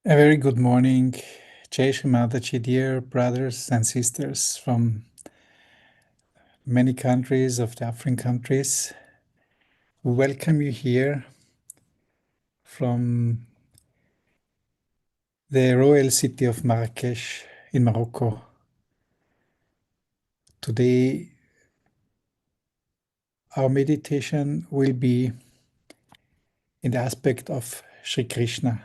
A very good morning, Shri Mataji, dear brothers and sisters from many countries of the African countries. We welcome you here from the royal city of Marrakesh in Morocco. Today, our meditation will be in the aspect of Shri Krishna.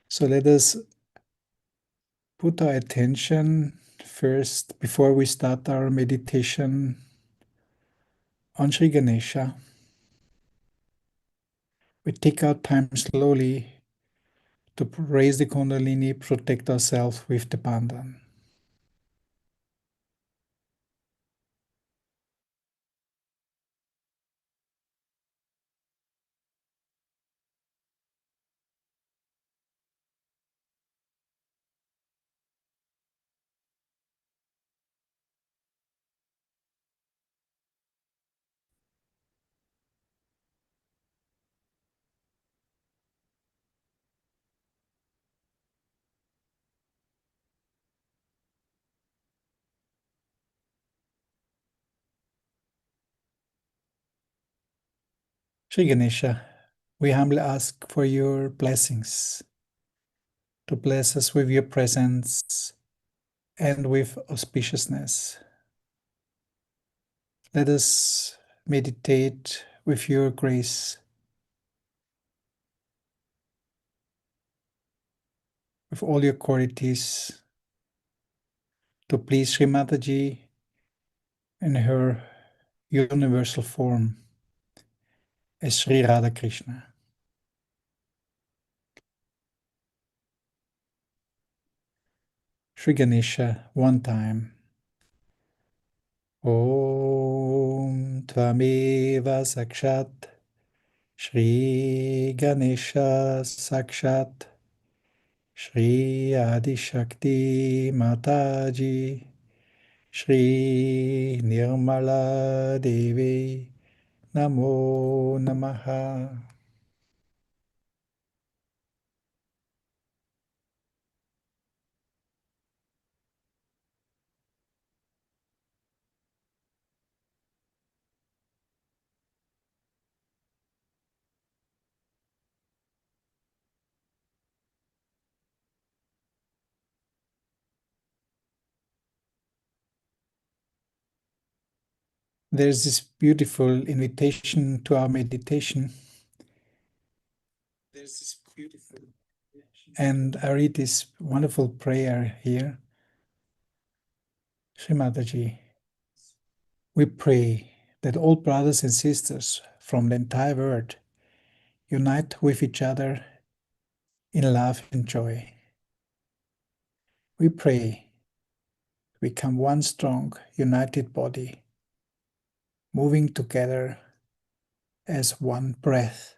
So let us put our attention first, before we start our meditation, on Shri Ganesha. We take our time slowly to raise the Kundalini, protect ourselves with the bandhan. Shri Ganesha, we humbly ask for your blessings, to bless us with your presence and with auspiciousness. Let us meditate with your grace, with all your qualities, to please Shri Mataji in her universal form as Shri Radha Krishna. Shri Ganesha, one time. Om Tvameva Sakshat Shri Ganesha Sakshat Shri Adi Shakti Mataji Shri Nirmala Devi Namo Namaha. There's this beautiful invitation to our meditation. And I read this wonderful prayer here. Shri Mataji, we pray that all brothers and sisters from the entire world unite with each other in love and joy. We pray to become one strong, united body, moving together as one breath.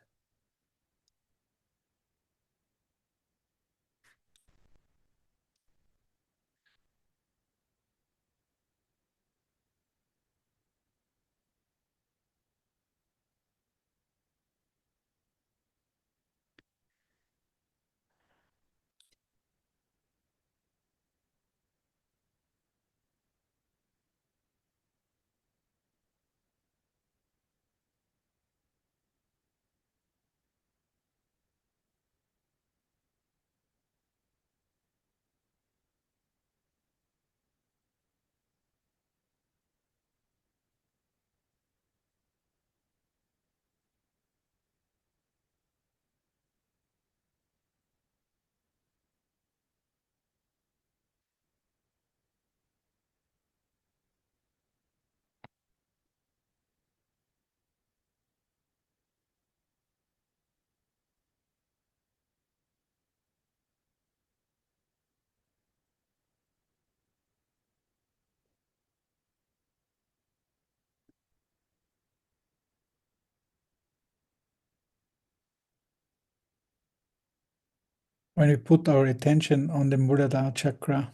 When we put our attention on the Muladhara chakra,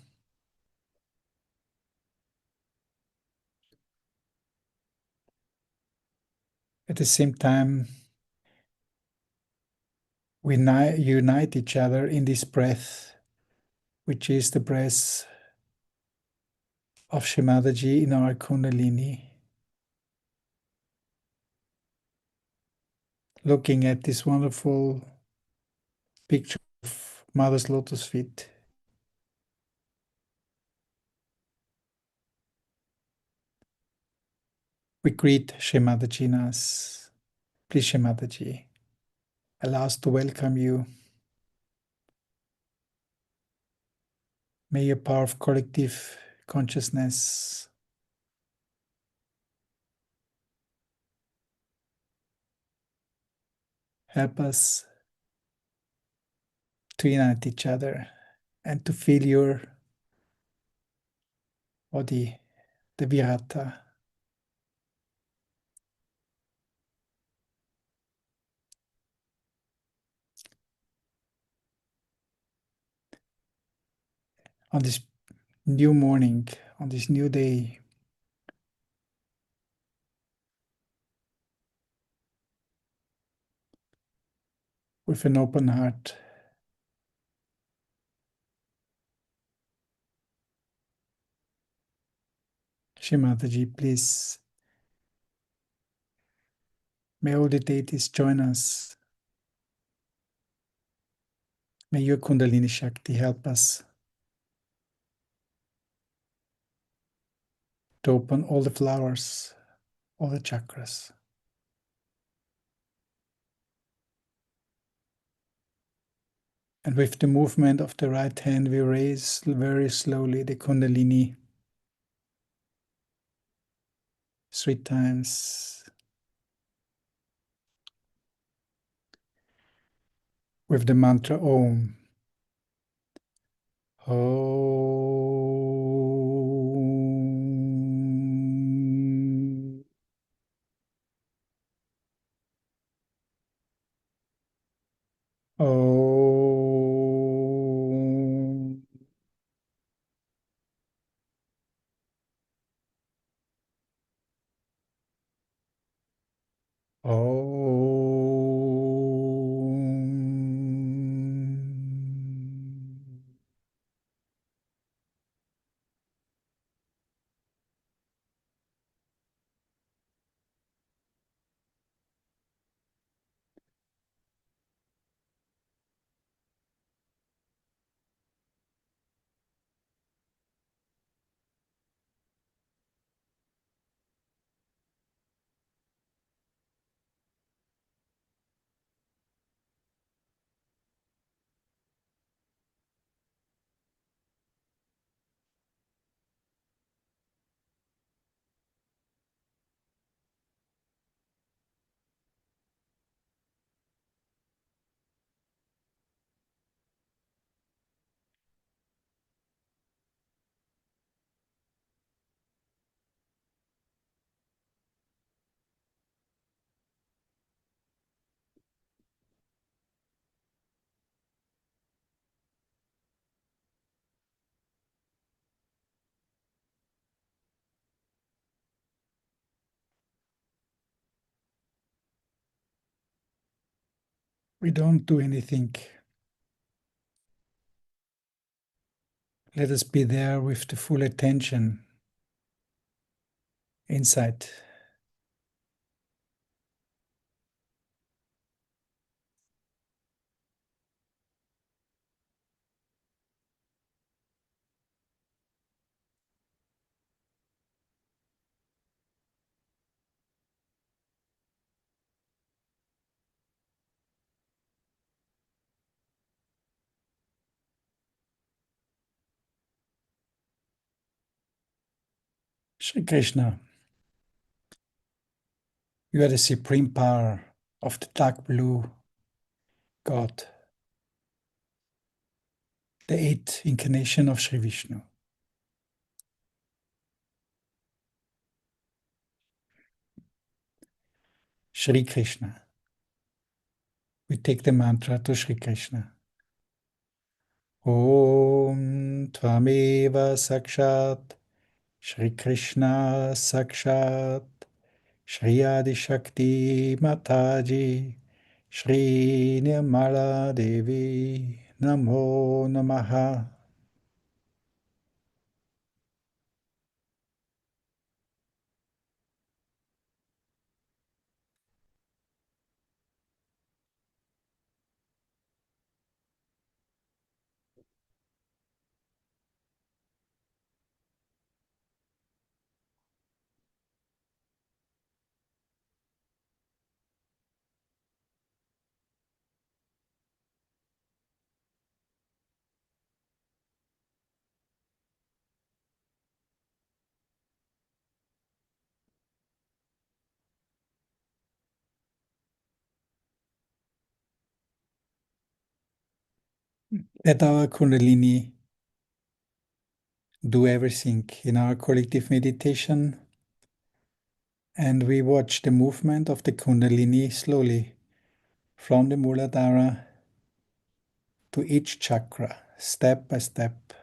at the same time, We unite each other in this breath, which is the breath of Shri Mataji in our Kundalini. Looking at this wonderful picture of Mother's lotus feet. We greet Shri Mataji in us. Please, Shri Mataji, allow us to welcome you. May your power of collective consciousness help us to unite each other and to feel your body, the virata. On this new morning, on this new day, with an open heart, Shri Mataji, please, may all the deities join us. May your Kundalini Shakti help us to open all the flowers, all the chakras. And with the movement of the right hand, we raise very slowly the Kundalini 3 times. With the mantra Om. Om. Om. Om. We don't do anything. Let us be there with the full attention inside. Shri Krishna, you are the supreme power of the dark blue God, the eighth incarnation of Shri Vishnu. Shri Krishna. We take the mantra to Shri Krishna. Om Tvameva Sakshat Shri Krishna Sakshat Shri Adi Shakti Mataji Shri Nirmala Devi Namo Namaha. Let our Kundalini do everything in our collective meditation, and we watch the movement of the Kundalini slowly from the Muladhara to each chakra, step by step,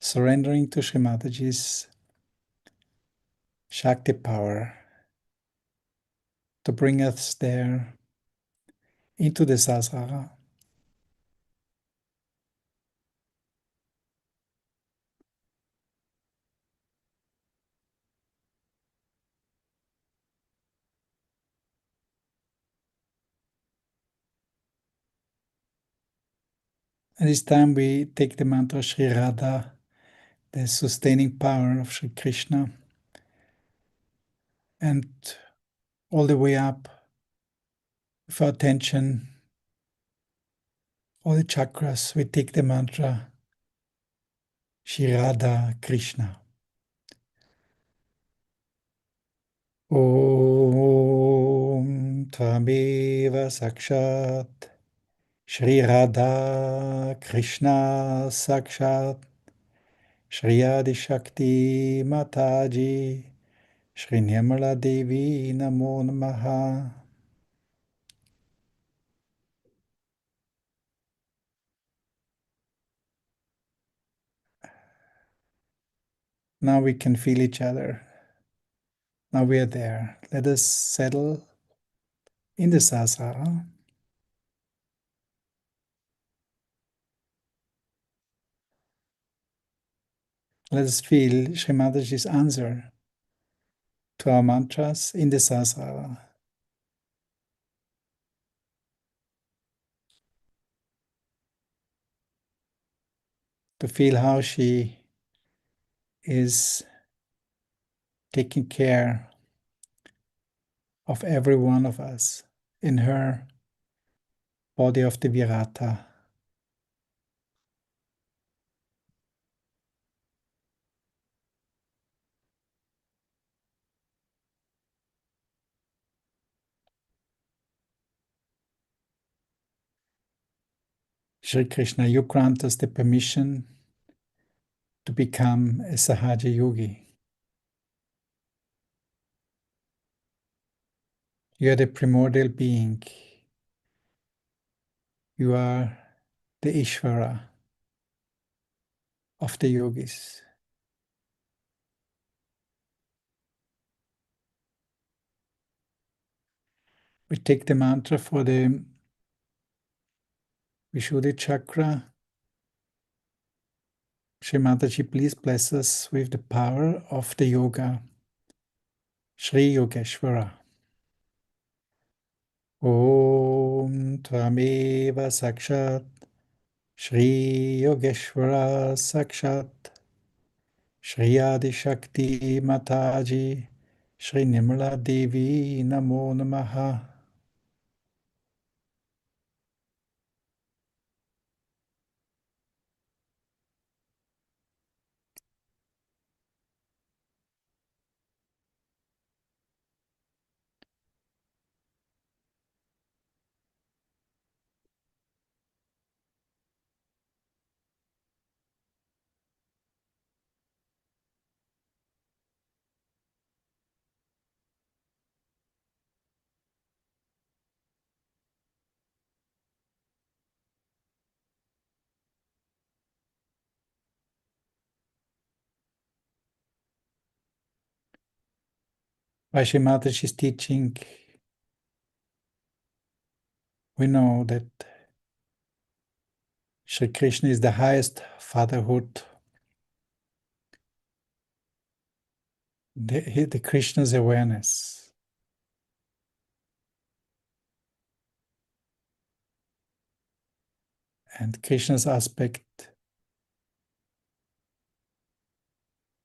surrendering to Shri Mataji's Shakti power to bring us there into the Sahasrara. And this time we take the mantra Shri Radha, the sustaining power of Shri Krishna, and all the way up with our attention, all the chakras, we take the mantra Shri Radha Krishna. Om Tvameva Sakshat Shri Radha Krishna Sakshat Shri Adi Shakti Mataji Shri Nirmala Devi Namo Namaha. Now we can feel each other. Now we are there. Let us settle in the Sahasrara. Let us feel Shri Mataji's answer to our mantras in the Sahasrara. To feel how she is taking care of every one of us in her body of the Virata. Shri Krishna, you grant us the permission to become a Sahaja Yogi. You are the primordial being. You are the Ishvara of the yogis. We take the mantra for the Vishuddhi chakra. Shri Mataji, please bless us with the power of the yoga. Shri Yogeshvara. Om Tvameva Sakshat Shri Yogeshvara Sakshat Shri Adi Shakti Mataji Shri Nirmala Devi Namo Namaha. By Shri Mataji's teaching, we know that Shri Krishna is the highest fatherhood. The Krishna's awareness. And Krishna's aspect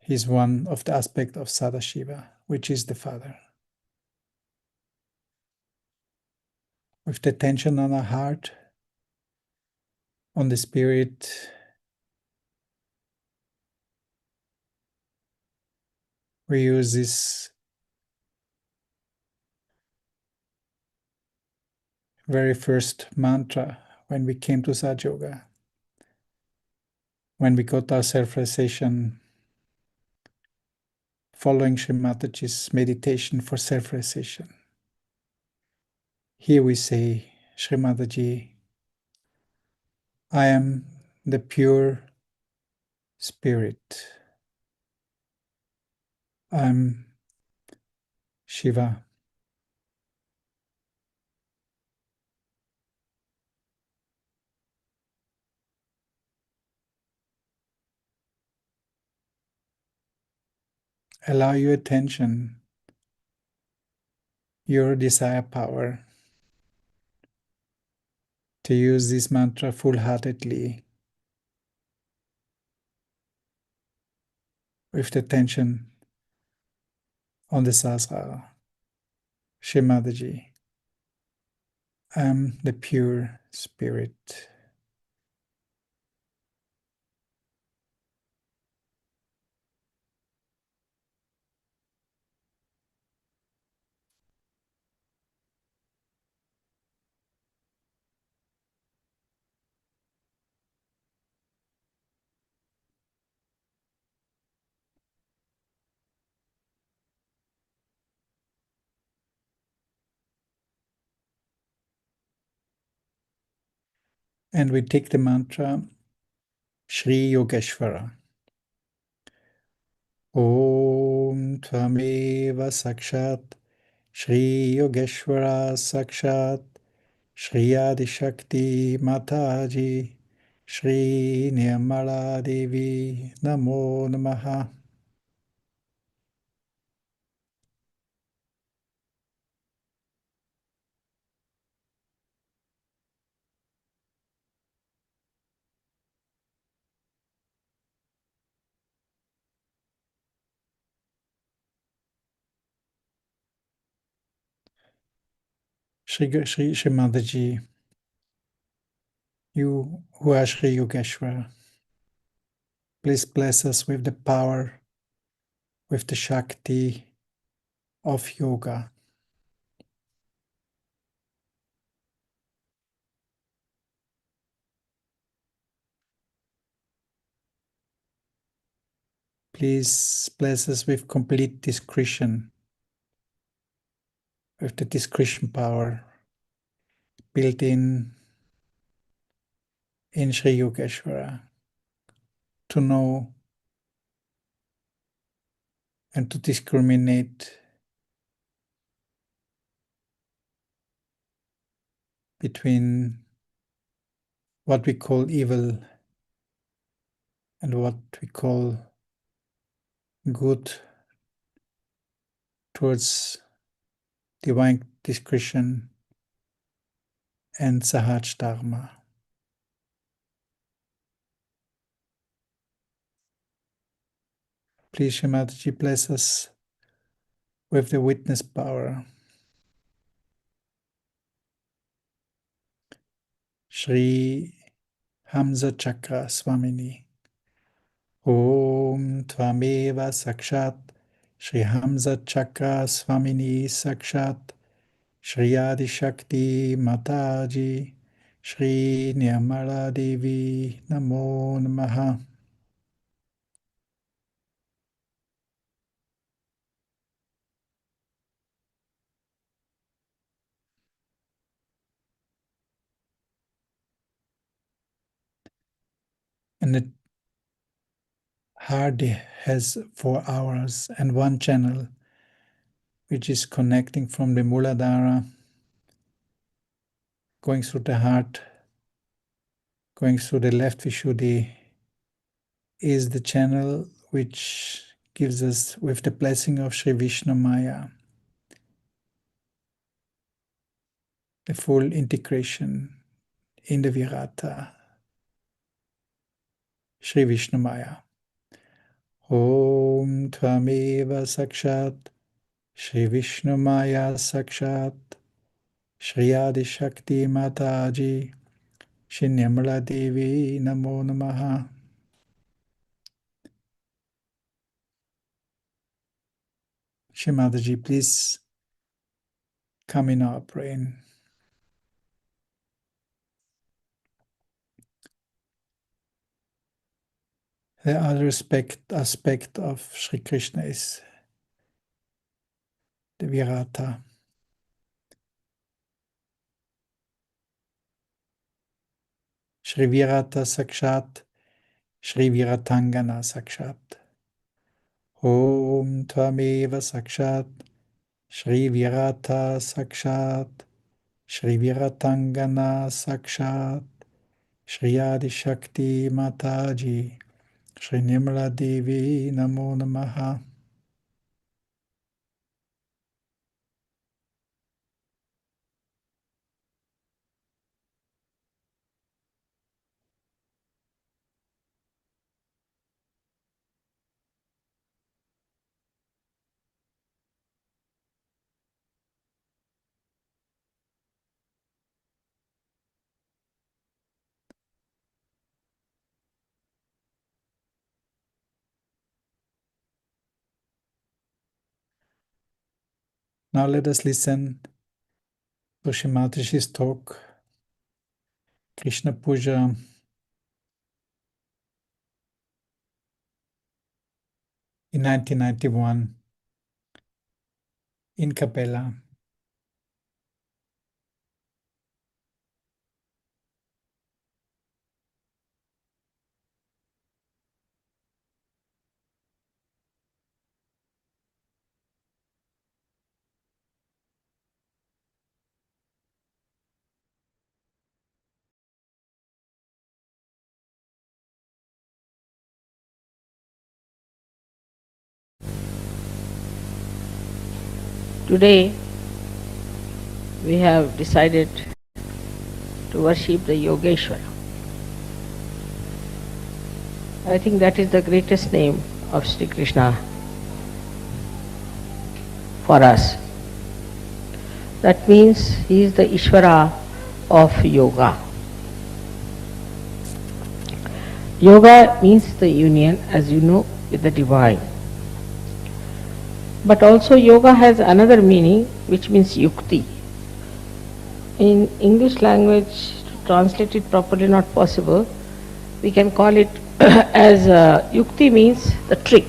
is one of the aspects of Sadashiva, which is the Father. With the tension on our heart, on the spirit, we use this very first mantra when we came to Saj Yoga, when we got our self-realization, following Shri Mataji's meditation for self-realization. Here we say, Shri Mataji, I am the pure spirit. I'm Shiva. Allow your attention, your desire power to use this mantra full-heartedly with the attention on the Sahasrara. Shri Mataji, I am the pure spirit. And we take the mantra Shri Yogeshvara. Om Tvameva Sakshat Shri Yogeshvara Sakshat Shri Adi Shakti Mataji Shri Nirmala Devi Namo Namaha. Shri Mataji, you who are Shri Yogeshwara, please bless us with the power, with the Shakti of yoga. Please bless us with complete discretion, with the discretion power built in Shri Yogeshwara, to know and to discriminate between what we call evil and what we call good towards divine discretion and Sahaj Dharma. Please, Shri Mataji, bless us with the witness power. Shri Hamza Chakra Swamini. Om Tvameva Sakshat Shri Hamza Chakra Swamini Sakshat Shri Adi Shakti Mataji Shri Nirmala Devi Namo Namaha. And the heart has 4 hours and 1 channel which is connecting from the Muladhara, going through the heart, going through the left Vishuddhi, is the channel which gives us, with the blessing of Shri Vishnu Maya, the full integration in the Virata, Shri Vishnu Maya. Om Tvameva Sakshat Shri Vishnu Maya Sakshat Shri Adi Shakti Mataji Shri Nirmala Devi Namo Namaha. Shri Mataji, please come in our brain. The other aspect of Shri Krishna is the Virata. Shri Virata Sakshat, Shri Viratangana Sakshat. Om Tvameva Sakshat, Shri Virata Sakshat, Shri Viratangana Sakshat, Shri Adi Shakti Mataji, Shri Nirmala Devi Namo Namaha. Now let us listen to Shri Mataji's talk, Krishna Puja, in 1991 in Capella. Today we have decided to worship the Yogeshwara. I think that is the greatest name of Sri Krishna for us. That means he is the Ishvara of yoga. Yoga means the union, as you know, with the divine. But also yoga has another meaning, which means yukti. In English language, to translate it properly not possible. We can call it as yukti means the trick.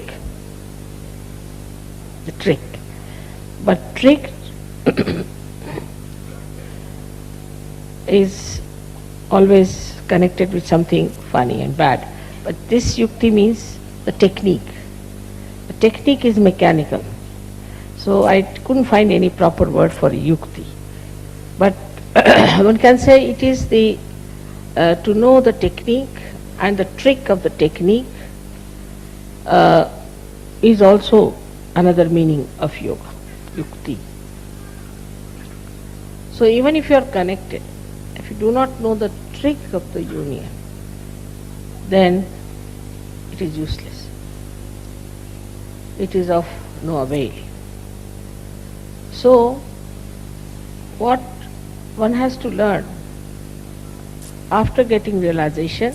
The trick. But trick is always connected with something funny and bad. But this yukti means the technique. The technique is mechanical. So I couldn't find any proper word for yukti. But one can say it is the to know the technique and the trick of the technique is also another meaning of yoga, yukti. So even if you are connected, if you do not know the trick of the union, then it is useless. It is of no avail. So what one has to learn after getting realization,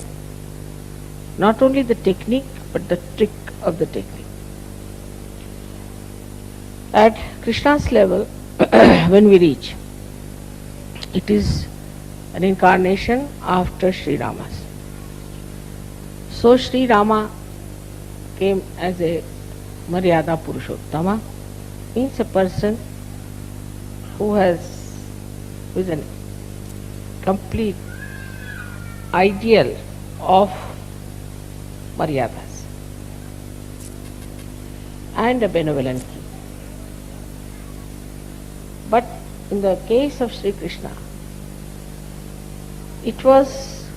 not only the technique but the trick of the technique. At Krishna's level, when we reach, it is an incarnation after Sri Rama's. So Sri Rama came as a Maryada Purushottama, means a person who is a complete ideal of Maryadas and a benevolent king. But in the case of Sri Krishna, it was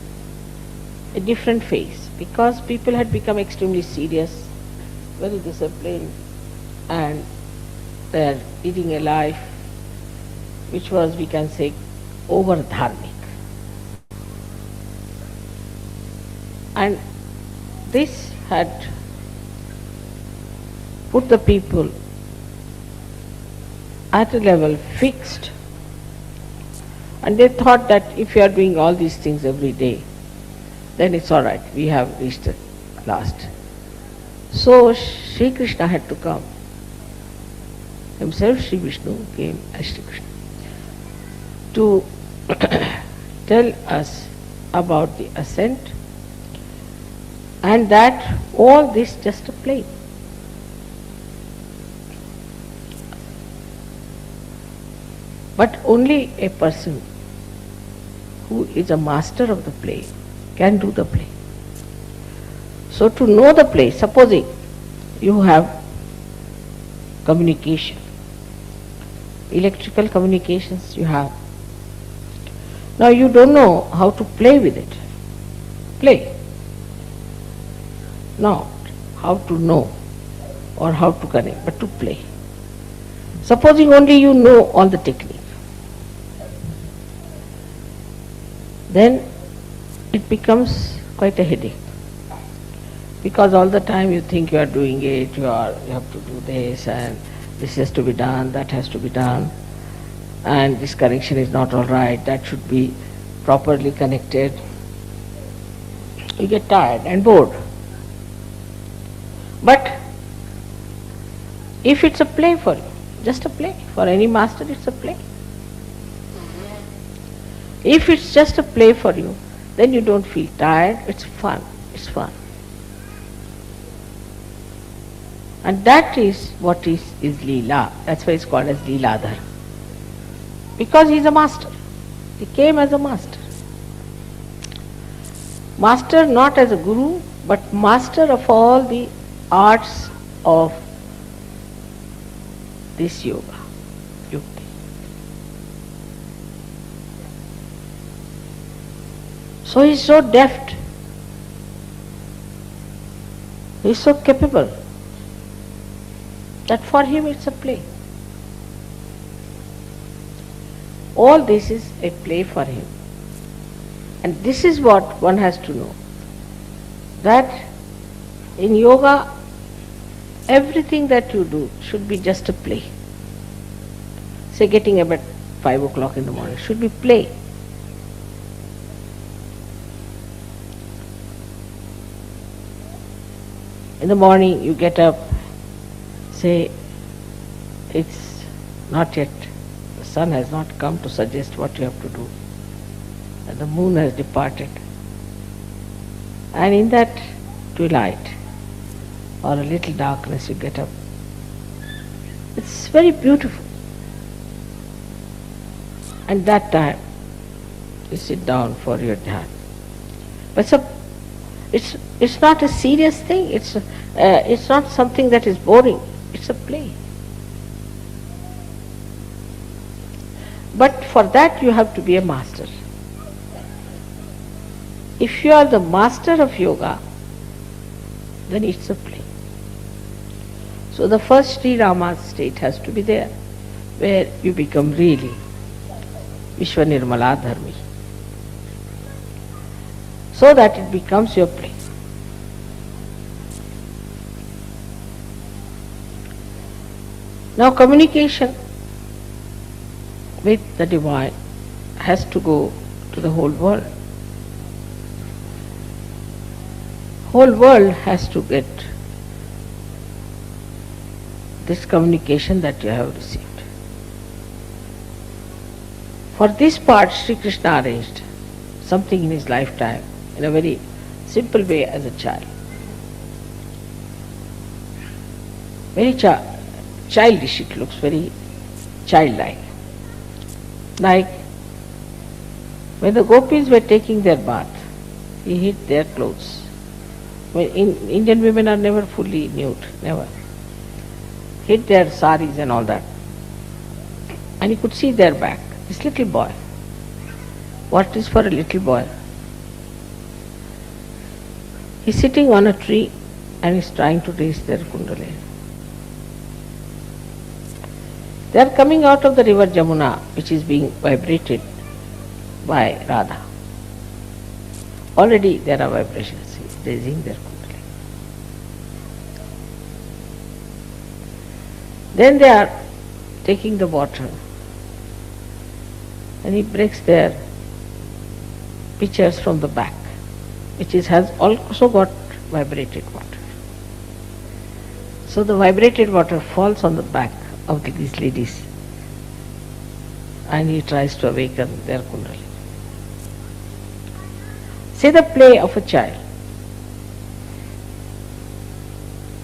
a different phase because people had become extremely serious, very disciplined, and they are leading a life which was, we can say, over dharmic. And this had put the people at a level fixed, and they thought that if you are doing all these things every day, then it's all right, we have reached the last. So Sri Krishna had to come. Himself Sri Vishnu came as Sri Krishna to tell us about the ascent, and that all this just a play. But only a person who is a master of the play can do the play. So to know the play, supposing you have communication, electrical communications you have. Now you don't know how to play with it. Play. Not how to know or how to connect, but to play. Supposing only you know all the technique, then it becomes quite a headache. Because all the time you think you are doing it, you have to do this, and this has to be done, that has to be done, and this connection is not all right, that should be properly connected. You get tired and bored. But if it's a play for you, just a play, for any master it's a play. If it's just a play for you, then you don't feel tired, it's fun, it's fun. And that is what is Leela. That's why it's called as Leeladhar. Because he's a master. He came as a master. Master not as a guru, but master of all the arts of this yoga, yukti. So he's so deft. He's so capable that for him it's a play. All this is a play for him. And this is what one has to know, that in yoga everything that you do should be just a play. Say getting up at 5 o'clock in the morning should be play. In the morning you get up, say it's not yet, the sun has not come to suggest what you have to do, and the moon has departed, and in that twilight or a little darkness you get up. It's very beautiful. And that time you sit down for your dhyan. But it's not a serious thing. It's not something that is boring. It's a play. But for that you have to be a master. If you are the master of yoga, then it's a play. So the first Sri Rama's state has to be there, where you become really Vishwa Nirmala Dharmi, so that it becomes your play. Now communication with the divine has to go to the whole world. Whole world has to get this communication that you have received. For this part, Sri Krishna arranged something in his lifetime in a very simple way as a child. Very childish, it looks very childlike. Like when the gopis were taking their bath, he hid their clothes. Indian women are never fully nude, never. Hid their saris and all that. and he could see their back. This little boy. What is for a little boy? He's sitting on a tree and he's trying to raise their kundalini. They are coming out of the river Jamuna, which is being vibrated by Radha. Already there are vibrations raising their kundalini. Then they are taking the water, and he breaks their pitchers from the back, which has also got vibrated water. So the vibrated water falls on the back of these ladies, and he tries to awaken their kundalini. Say the play of a child.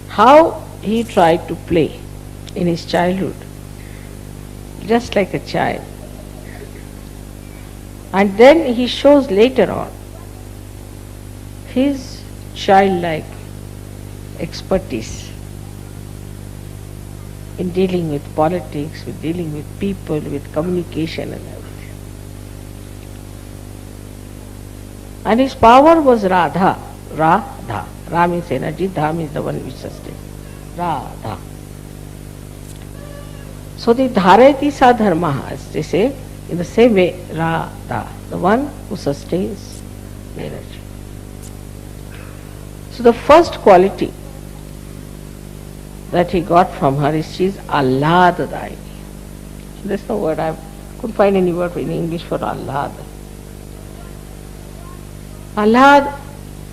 How he tried to play in his childhood, just like a child. And then he shows later on his childlike expertise in dealing with politics, with dealing with people, with communication and everything. And his power was Radha. Radha. Ra means energy, Dha means the one which sustains. Radha. So the Dharayati sa dharma, as they say, in the same way, Radha, the one who sustains the energy. So the first quality that he got from her is she is Ahlad-dayini. There's no word, I couldn't find any word in English for Ahlad. Ahlad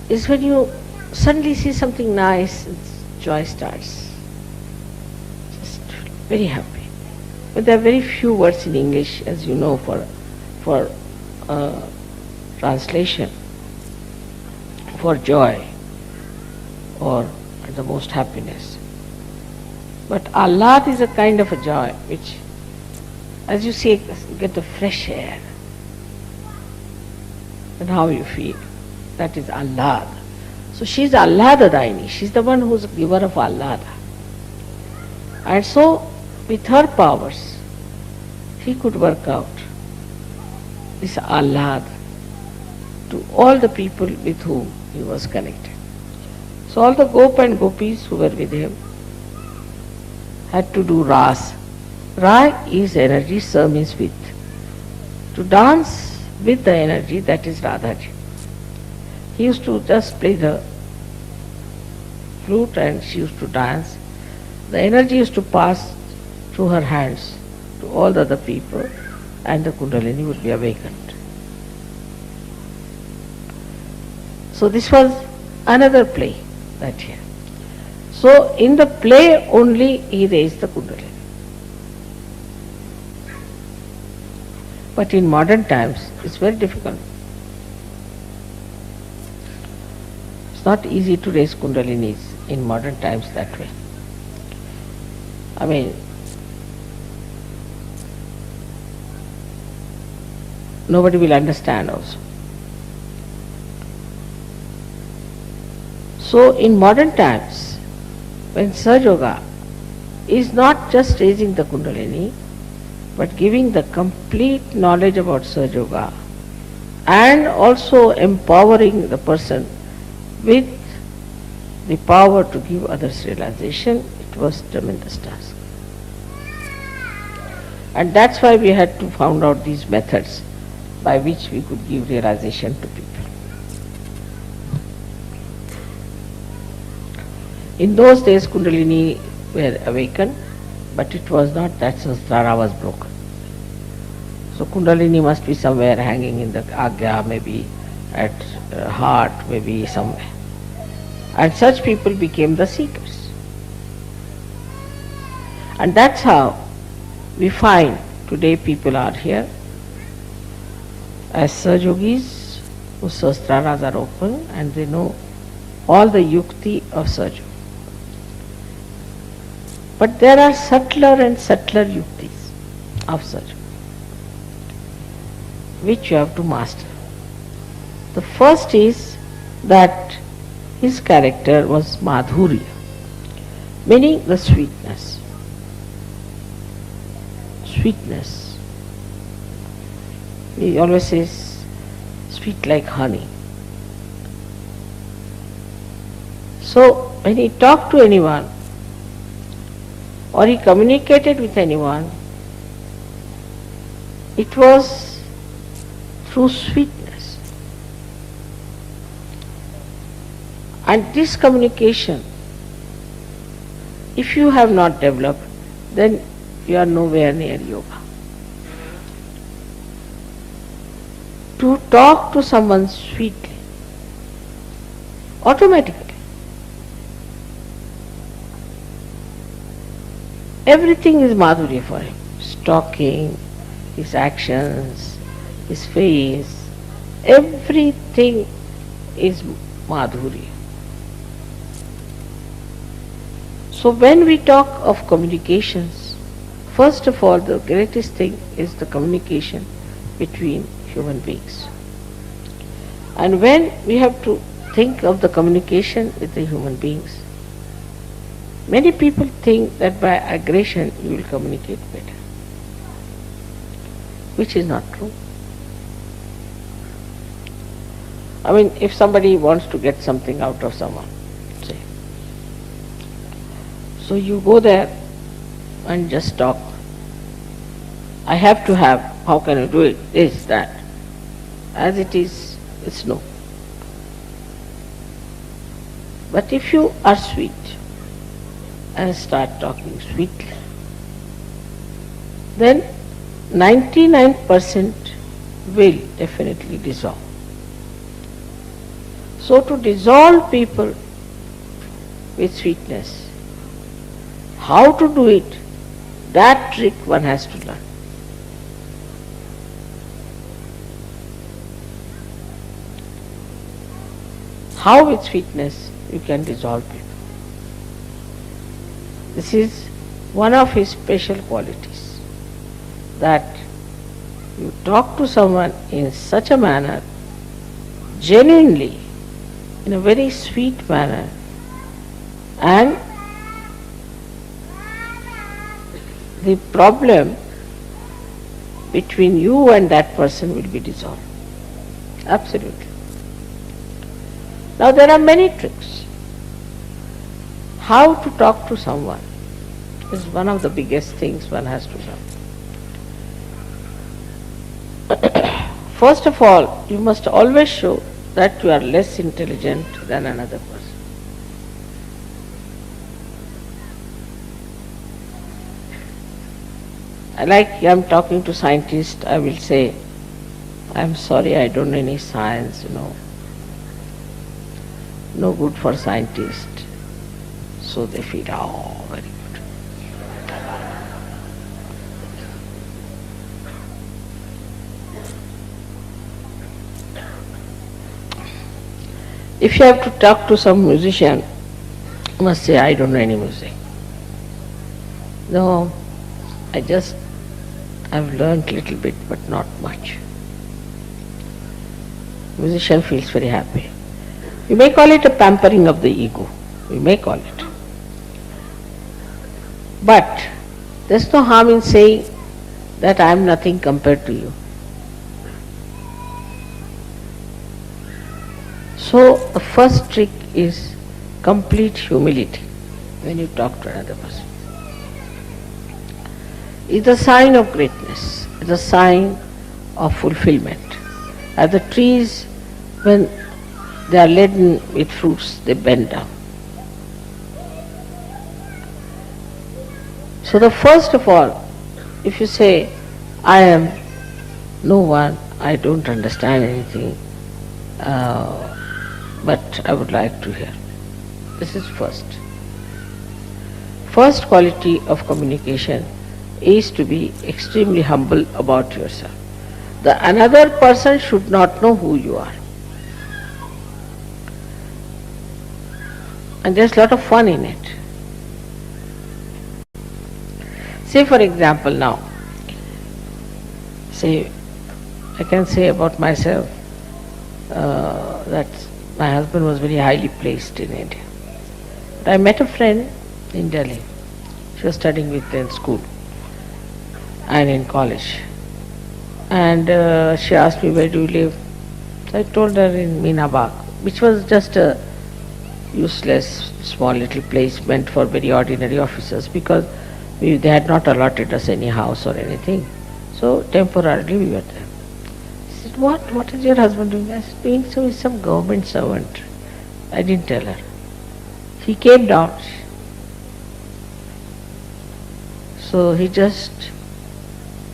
is when you suddenly see something nice and joy starts. Just very happy. But there are very few words in English, as you know, for translation, for joy or the most happiness. But Ahlad is a kind of a joy which, as you see, you get the fresh air. And how you feel. That is Ahlad. So she is Ahlad-dayini. She is the one who is a giver of Ahlad. And so, with her powers, he could work out this Ahlad to all the people with whom he was connected. So all the Gop and Gopis who were with him had to do Ras. Ra is energy, Sa means with. To dance with the energy, that is Radhaji. He used to just play the flute and she used to dance. The energy used to pass through her hands to all the other people and the Kundalini would be awakened. So this was another play that year. So in the play only he raised the Kundalini. But in modern times it's very difficult. It's not easy to raise Kundalinis in modern times that way. I mean, nobody will understand also. So in modern times, when Sahaja Yoga is not just raising the Kundalini, but giving the complete knowledge about Sahaja Yoga and also empowering the person with the power to give others realization, it was a tremendous task. And that's why we had to find out these methods by which we could give realization to people. In those days Kundalini were awakened, but it was not that Sahasrara was broken. So Kundalini must be somewhere hanging in the Agya, maybe at heart, maybe somewhere. And such people became the seekers. And that's how we find today people are here as Sahaja Yogis whose Sahasraras are open and they know all the yukti of Sahaja. But there are subtler and subtler yuktis of Sahaja, which you have to master. The first is that his character was Madhurya, meaning the sweetness. sweetness. He always says, sweet like honey. So when he talked to anyone or he communicated with anyone, it was through sweetness. And this communication, if you have not developed, then you are nowhere near yoga. To talk to someone sweetly, automatically, everything is madhurya for him. His talking, his actions, his face, everything is madhurya. So when we talk of communications, first of all, the greatest thing is the communication between human beings. And when we have to think of the communication with the human beings, many people think that by aggression you will communicate better, which is not true. I mean, if somebody wants to get something out of someone, say, so you go there and just talk. I have to have, how can I do it? This, that. As it is, it's no. But if you are sweet and start talking sweetly, then 99% will definitely dissolve. So to dissolve people with sweetness, how to do it, that trick one has to learn. How with sweetness you can dissolve people. This is one of his special qualities, that you talk to someone in such a manner, genuinely, in a very sweet manner, and the problem between you and that person will be dissolved. Absolutely. Now there are many tricks. How to talk to someone is one of the biggest things one has to learn. First of all, you must always show that you are less intelligent than another person. Like I am talking to scientists, I will say, I am sorry, I don't know any science, no good for scientists. So they feel, oh, very good. If you have to talk to some musician, you must say, I don't know any music. No, I've learned little bit, but not much. Musician feels very happy. You may call it a pampering of the ego. You may call it. But there's no harm in saying that I am nothing compared to you. So the first trick is complete humility when you talk to another person. It's a sign of greatness. It's a sign of fulfillment. As the trees, when they are laden with fruits, they bend down. So the first of all, if you say, I am no one, I don't understand anything, but I would like to hear. This is first. First quality of communication is to be extremely humble about yourself. The another person should not know who you are. And there's a lot of fun in it. Say for example now, I can say about myself that my husband was very highly placed in India. But I met a friend in Delhi. She was studying with me in school. and in college. And she asked me, where do you live? So I told her in Meenabag, which was just a useless small little place meant for very ordinary officers, because they had not allotted us any house or anything. So temporarily we were there. She said, what is your husband doing? I said, doing so is some government servant. I didn't tell her. He came down. So he just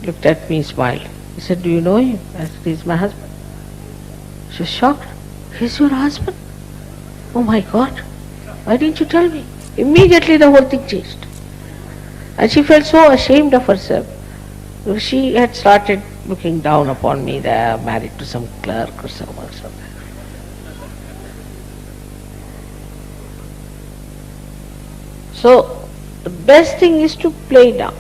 looked at me, smiled. He said, do you know him? I said, he's my husband. She was shocked. He's your husband? Oh my God, why didn't you tell me? Immediately the whole thing changed. And she felt so ashamed of herself. She had started looking down upon me that married to some clerk or someone. So the best thing is to play down.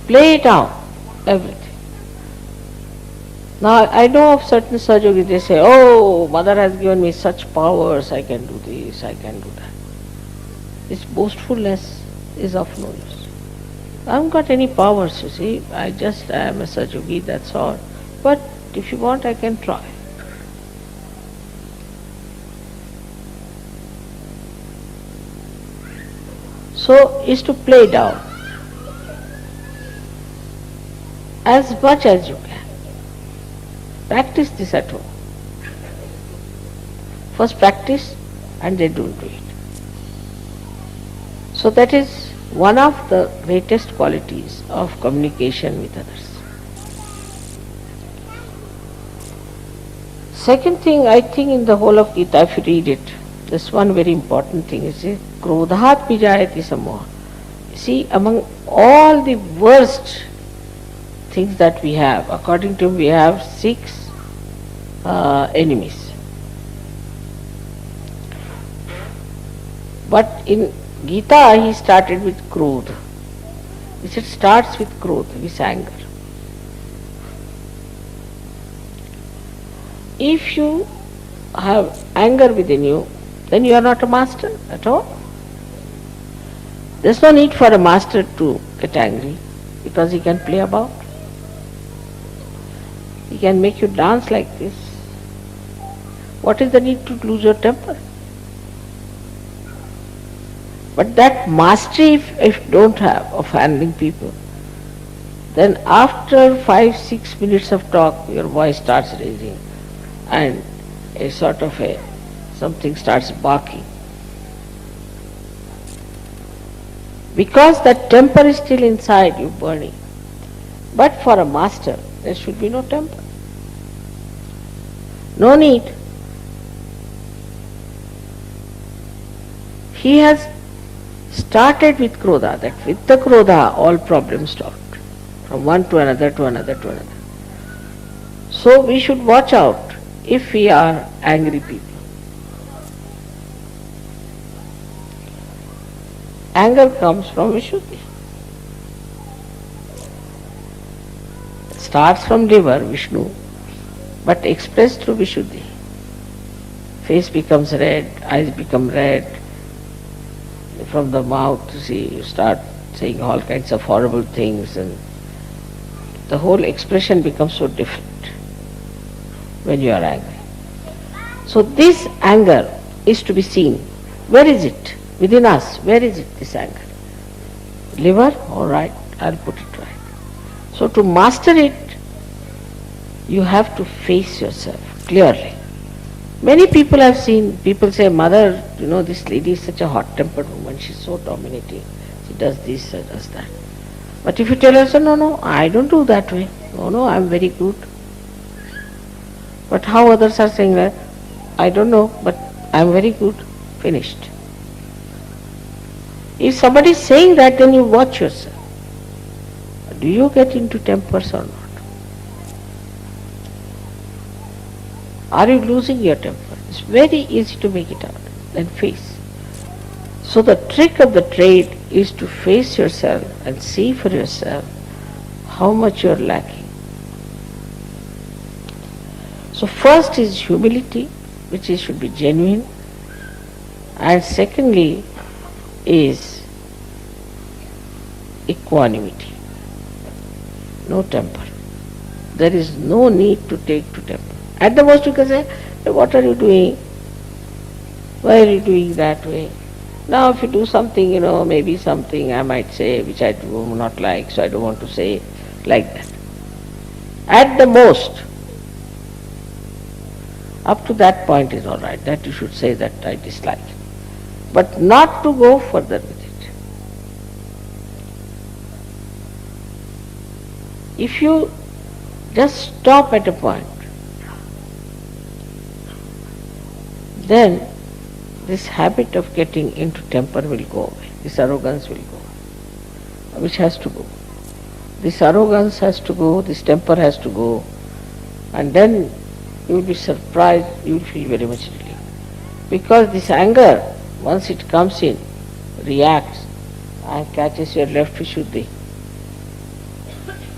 Play down everything. Now I know of certain Sahaja, they say, oh, mother has given me such powers, I can do this, I can do that. This boastfulness is of no use. I haven't got any powers, you see. I just am a Sahaja, that's all. But if you want, I can try. So is to play down as much as you can. Practice this at home. First practice and then don't do it. So that is one of the greatest qualities of communication with others. Second thing, I think in the whole of Gita, if you read it, this one very important thing is krodhat vijayati samoha. See, among all the worst things that we have, according to him, we have 6 enemies. But in Gita, he started with krodha. He said, starts with krodha, with anger. If you have anger within you, then you are not a master at all. There's no need for a master to get angry, because he can play about. He can make you dance like this. What is the need to lose your temper? But that mastery, if you don't have, of handling people, then after 5-6 minutes of talk, your voice starts raising and a sort of something starts barking. Because that temper is still inside you burning. But for a master, there should be no temper. No need. He has started with krodha, that with the krodha all problems stopped. From one to another to another to another. So we should watch out if we are angry people. Anger comes from Vishuddhi. It starts from liver, Vishnu, but expressed through Vishuddhi. Face becomes red, eyes become red. From the mouth, you start saying all kinds of horrible things, and the whole expression becomes so different when you are angry. So this anger is to be seen. Where is it? Within us, where is it, this anger? Liver? All right, I'll put it right. So to master it, you have to face yourself clearly. Many people have seen, people say, mother, this lady is such a hot-tempered woman, she's so dominating, she does this, she does that. But if you tell her, no, I don't do that way, no, I'm very good. But how others are saying that? I don't know, but I'm very good, finished. If somebody is saying that, then you watch yourself. Do you get into tempers or not? Are you losing your temper? It's very easy to make it out and face. So the trick of the trade is to face yourself and see for yourself how much you're lacking. So first is humility, which should be genuine, and secondly is equanimity, no temper. There is no need to take to temper. At the most you can say, "Hey, what are you doing? Why are you doing that way?" Now if you do something, maybe something I might say which I do not like, so I don't want to say like that. At the most, up to that point is all right, that you should say that I dislike it. But not to go further with it. If you just stop at a point, then this habit of getting into temper will go away. This arrogance will go away, which has to go. This arrogance has to go, this temper has to go, and then you will be surprised, you will feel very much relief. Because this anger, once it comes in, reacts and catches your left vishuddhi,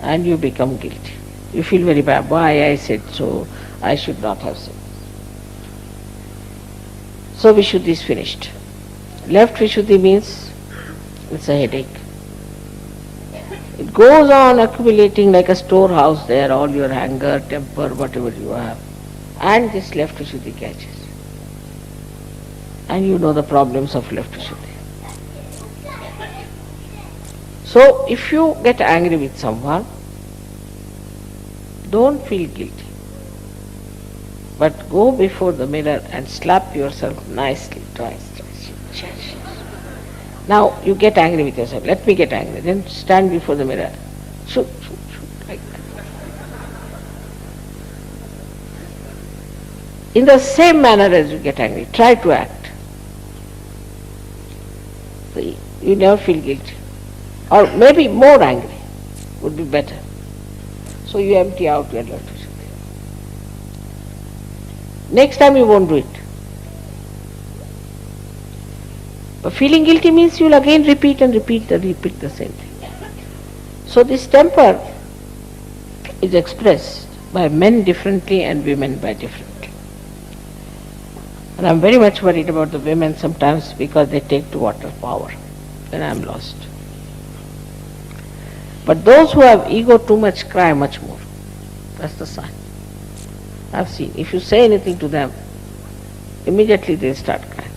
and you become guilty. You feel very bad. Why I said so? I should not have said. So vishuddhi is finished. Left vishuddhi means it's a headache. It goes on accumulating like a storehouse there, all your anger, temper, whatever you have. And this left vishuddhi catches. And you know the problems of left vishuddhi. So if you get angry with someone, don't feel guilty. But go before the mirror and slap yourself nicely twice. Now you get angry with yourself. Let me get angry. Then stand before the mirror. Shoot, like that. In the same manner as you get angry, try to act. So you never feel guilty. Or maybe more angry would be better. So you empty out your left vishuddhi. Next time you won't do it. But feeling guilty means you will again repeat the same thing. So this temper is expressed by men differently and women by differently. And I'm very much worried about the women sometimes because they take to water power. Then I'm lost. But those who have ego too much cry much more. That's the sign. I've seen. If you say anything to them, immediately they start crying.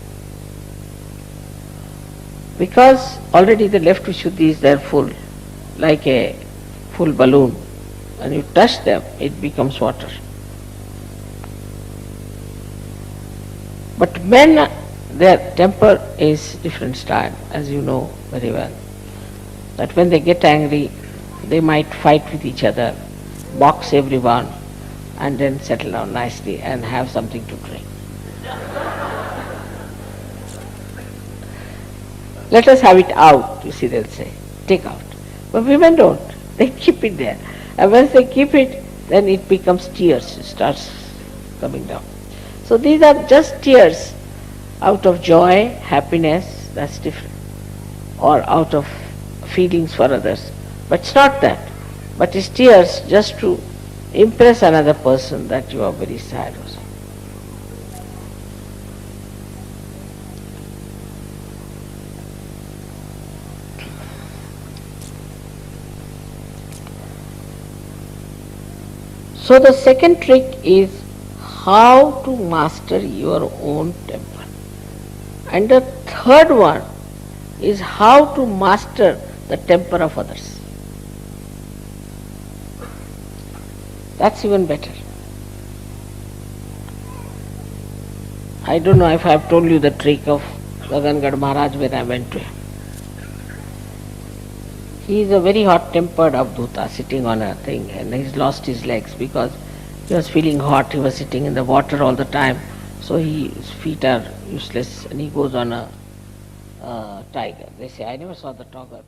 Because already the left vishuddhi is there full, like a full balloon. When you touch them, it becomes water. But men, their temper is different style, as you know very well. That when they get angry, they might fight with each other, box everyone, and then settle down nicely and have something to drink. Let us have it out, you see, they'll say. Take out. But women don't. They keep it there. And once they keep it, then it becomes tears. It starts coming down. So these are just tears out of joy, happiness, that's different. Or out of feelings for others. But it's not that. But it's tears just to impress another person that you are very sad or something. So the second trick is how to master your own temper. And the third one is how to master the temper of others. That's even better. I don't know if I have told you the trick of Gagangad Maharaj when I went to him. He is a very hot-tempered Avdhuta sitting on a thing, and he's lost his legs because he was feeling hot. He was sitting in the water all the time, so his feet are useless, and he goes on a tiger. They say, I never saw the tiger.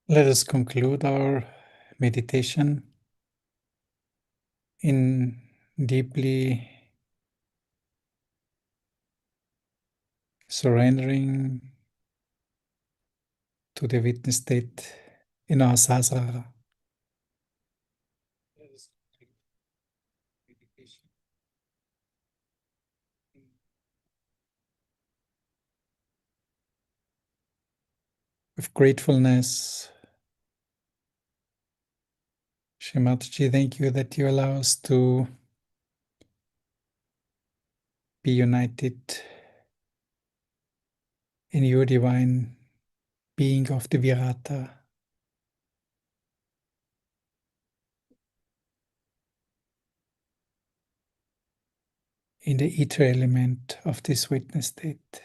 Let us conclude our meditation in deeply surrendering to the witness state in our sahasrara. With gratefulness, Shri Mataji, thank you that you allow us to be united in your divine being of the Virata, in the ether element of this witness state.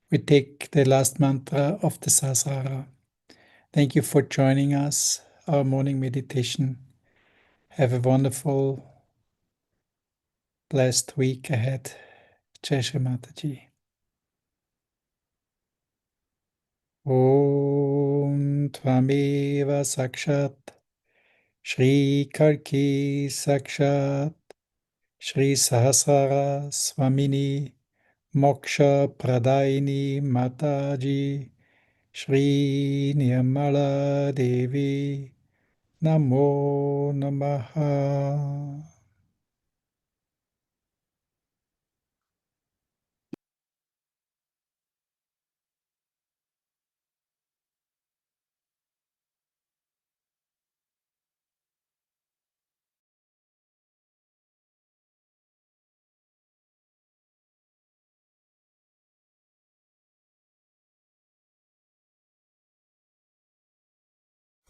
We take the last mantra of the Sahasrara. Thank you for joining us, our morning meditation. Have a wonderful, blessed week ahead. Jai Shri Mataji. Om Tvameva Sakshat Shri Kalki Sakshat Shri Sahasrara Swamini Moksha Pradaini Mataji Shri Nirmala Devi Namo Namaha.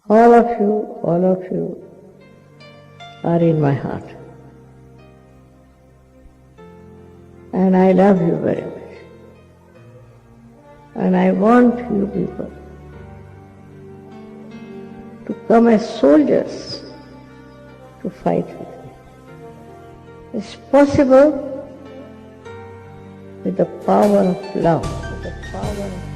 All of you are in my heart. And I love you very much. And I want you people to come as soldiers to fight with me. It's possible with the power of love, with the power of